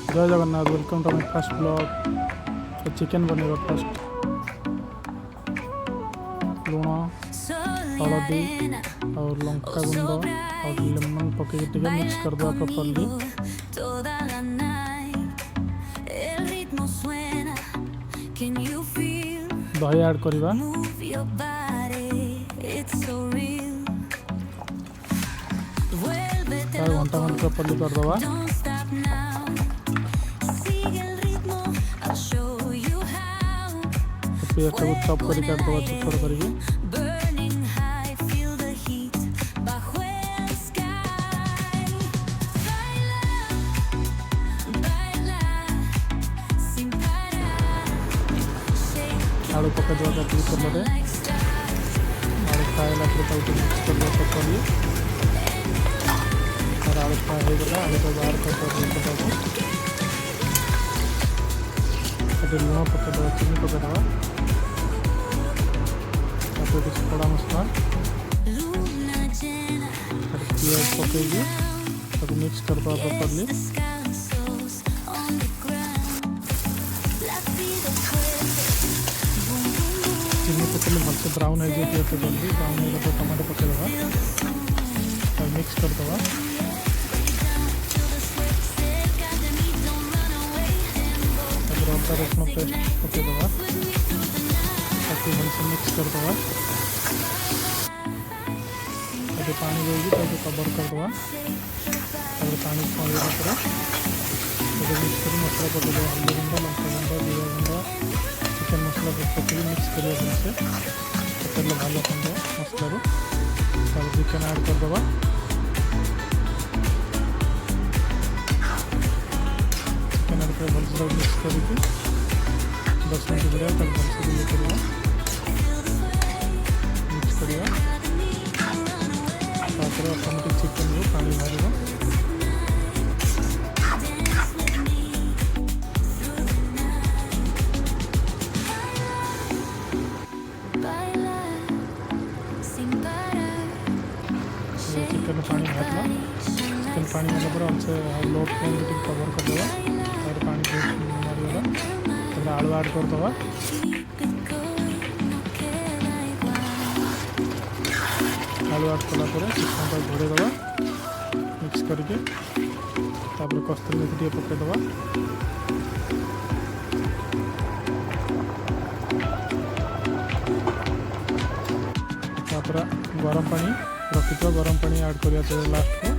जय Jagannath welcome to my first blog. तो chicken बनेगा फर्स्ट लुण हलदी और लंका गुंड और लेमन पकई मिक्स कर दो प्रॉपर्ली। दही ऐड करवा घंटा खंड प्रॉपर्ली करदे। पेस्ट को चॉप कर काटदे छोट छोट करके। आलू पकईदेवा काटिक तेल आलू फ्राए मिक्स कर प्रॉपर्ली। और आलू फ्राए हो गला आलू को बाहर कर लुण पकईदेवा चीनी पकईदेवा कुछ खड़ा मसला पियाज पकईकि सब मिक्स कर दो प्रॉपर्ली। चीनी पकड़े भलसे ब्राउन हो जाए जल्दी ब्राउन हो टमाटो पकईदेवा और मिक्स कर दवा। अदा रसुण पेस्ट पकईदेवा ताकि भलसे मिक्स कर दवा। अभी पानी देगी तो कवर कर दवा और पानी पड़ेगा मिक्स कर मसला पकईदेवा हल्दी गुंड लंका गुंड जीरा गुंड चिकेन मसला पकड़ी मिक्स करिए भलसे पकड़े भलो खंड मसलू तब चिकेन ऐड कर दवा। चिकेन ऐड कर भलसे मिक्स करके 10 मिनट बढ़िया तब भलसे ये करवा मिक्स करिए। ऑटोमेटिक चिकेन को पानी बाहर चिकेन पानी बाहर चिकेन पानी मतलब हमसे लो फ्लेम कवर कर देवा और पानी मारिगला तब आलू ऐड कर देवा। आलू ऐड कलापर चिकेन घोड़े देवा मिक्स करके तापर कस्तूरी मेथी पकईदेवा। तापर गरम पानी रखी गरम पानी ऐड करिया लास्ट को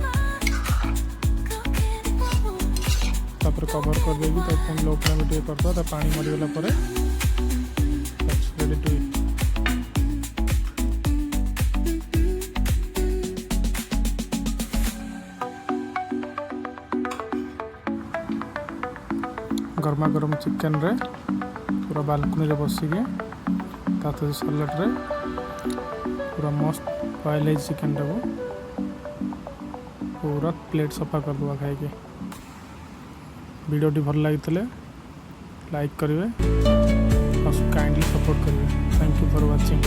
तापर कवर कर देगी तब लो फ्लेम कर दो पानी मरीगला रेडी टू इट। गर्मा गरम चिकेन रे पूरा बालकनी रे बसिके ताते सलाड रे पूरा मस्त बॉयल चिकेन रे पूरा प्लेट सफा कर दवा खाई। वीडियोटी भल लगी लाइक करेंगे और काइंडली सपोर्ट करेंगे। Thank you for watching.